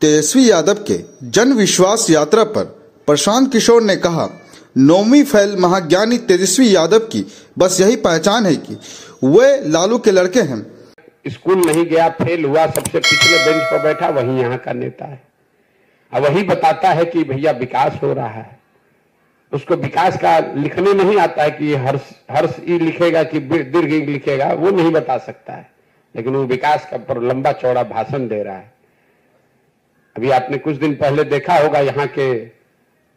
तेजस्वी यादव के जन विश्वास यात्रा पर प्रशांत किशोर ने कहा, 9वीं फेल महाज्ञानी तेजस्वी यादव की बस यही पहचान है कि वे लालू के लड़के हैं। स्कूल नहीं गया, फेल हुआ, सबसे पिछले बेंच पर बैठा, वही यहाँ का नेता है। अब वही बताता है कि भैया विकास हो रहा है। उसको विकास का लिखने नहीं आता है कि हर्ष ई लिखेगा कि दीर्घ ई लिखेगा, वो नहीं बता सकता है, लेकिन वो विकास का पर लंबा चौड़ा भाषण दे रहा है। अभी आपने कुछ दिन पहले देखा होगा, यहाँ के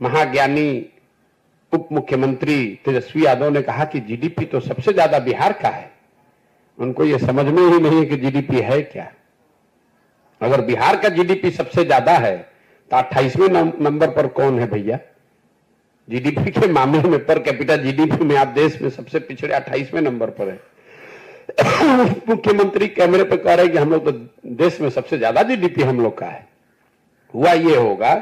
महाज्ञानी उप मुख्यमंत्री तेजस्वी यादव ने कहा कि जीडीपी तो सबसे ज्यादा बिहार का है। उनको ये समझ में ही नहीं है कि जीडीपी है क्या। अगर बिहार का जीडीपी सबसे ज्यादा है तो 28वें नंबर पर कौन है भैया? जीडीपी के मामले में, पर कैपिटा जीडीपी में आप देश में सबसे पिछड़े 28वें नंबर पर है। मुख्यमंत्री कैमरे पर कह रहे हैं कि हम लोग तो देश में सबसे ज्यादा जीडीपी हम लोग का है। हुआ ये होगा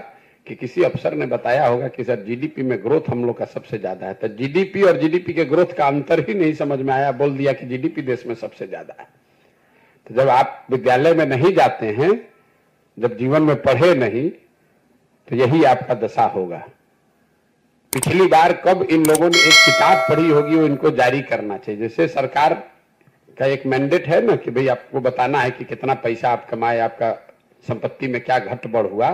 कि किसी अफसर ने बताया होगा कि सर जीडीपी में ग्रोथ हम लोग का सबसे ज्यादा है, तो जीडीपी और जीडीपी के ग्रोथ का अंतर ही नहीं समझ में आया, बोल दिया कि जीडीपी देश में सबसे ज्यादा है। तो जब आप विद्यालय में नहीं जाते हैं, जब जीवन में पढ़े नहीं, तो यही आपका दशा होगा। पिछली बार कब इन लोगों ने एक किताब पढ़ी होगी, वो इनको जारी करना चाहिए। जैसे सरकार का एक मैंडेट है ना कि भाई आपको बताना है कि कितना पैसा आप कमाए, आपका संपत्ति में क्या घट बढ़ हुआ।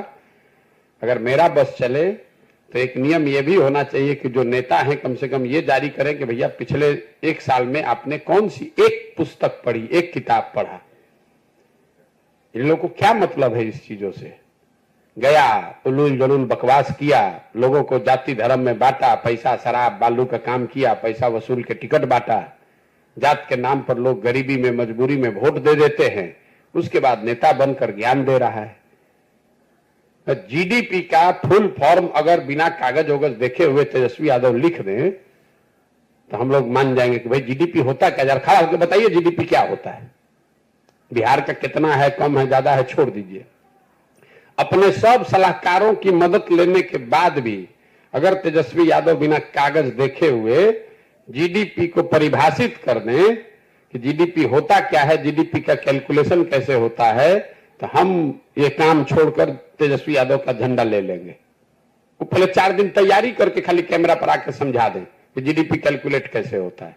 अगर मेरा बस चले तो एक नियम यह भी होना चाहिए कि जो नेता हैं कम से कम ये जारी करें कि भैया पिछले 1 साल में आपने कौन सी एक पुस्तक पढ़ी, एक किताब पढ़ा। इन लोगों को क्या मतलब है इस चीजों से? गया, उलूल जलूल बकवास किया, लोगों को जाति धर्म में बांटा, पैसा शराब बालू का काम किया, पैसा वसूल के टिकट बांटा। जात के नाम पर लोग गरीबी में, मजबूरी में वोट दे देते हैं, उसके बाद नेता बनकर ज्ञान दे रहा है। जीडीपी का फुल फॉर्म अगर बिना कागज वगज देखे हुए तेजस्वी यादव लिख दें तो हम लोग मान जाएंगे कि भाई जीडीपी होता क्या। जरा खड़ा होकर बताइए जीडीपी क्या होता है, बिहार का कितना है, कम है, ज्यादा है, छोड़ दीजिए। अपने सब सलाहकारों की मदद लेने के बाद भी अगर तेजस्वी यादव बिना कागज देखे हुए जीडीपी को परिभाषित कर दें कि जीडीपी होता क्या है, जीडीपी का कैलकुलेशन कैसे होता है, तो हम ये काम छोड़कर तेजस्वी यादव का झंडा ले लेंगे। वो पहले 4 दिन तैयारी करके खाली कैमरा पर आकर समझा दें कि जीडीपी कैलकुलेट कैसे होता है।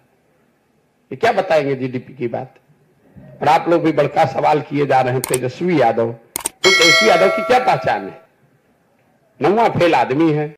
ये क्या बताएंगे जीडीपी की बात? और आप लोग भी बड़का सवाल किए जा रहे हैं तेजस्वी यादव। तो तेजस्वी यादव की क्या पहचान है? 9वां फेल आदमी है।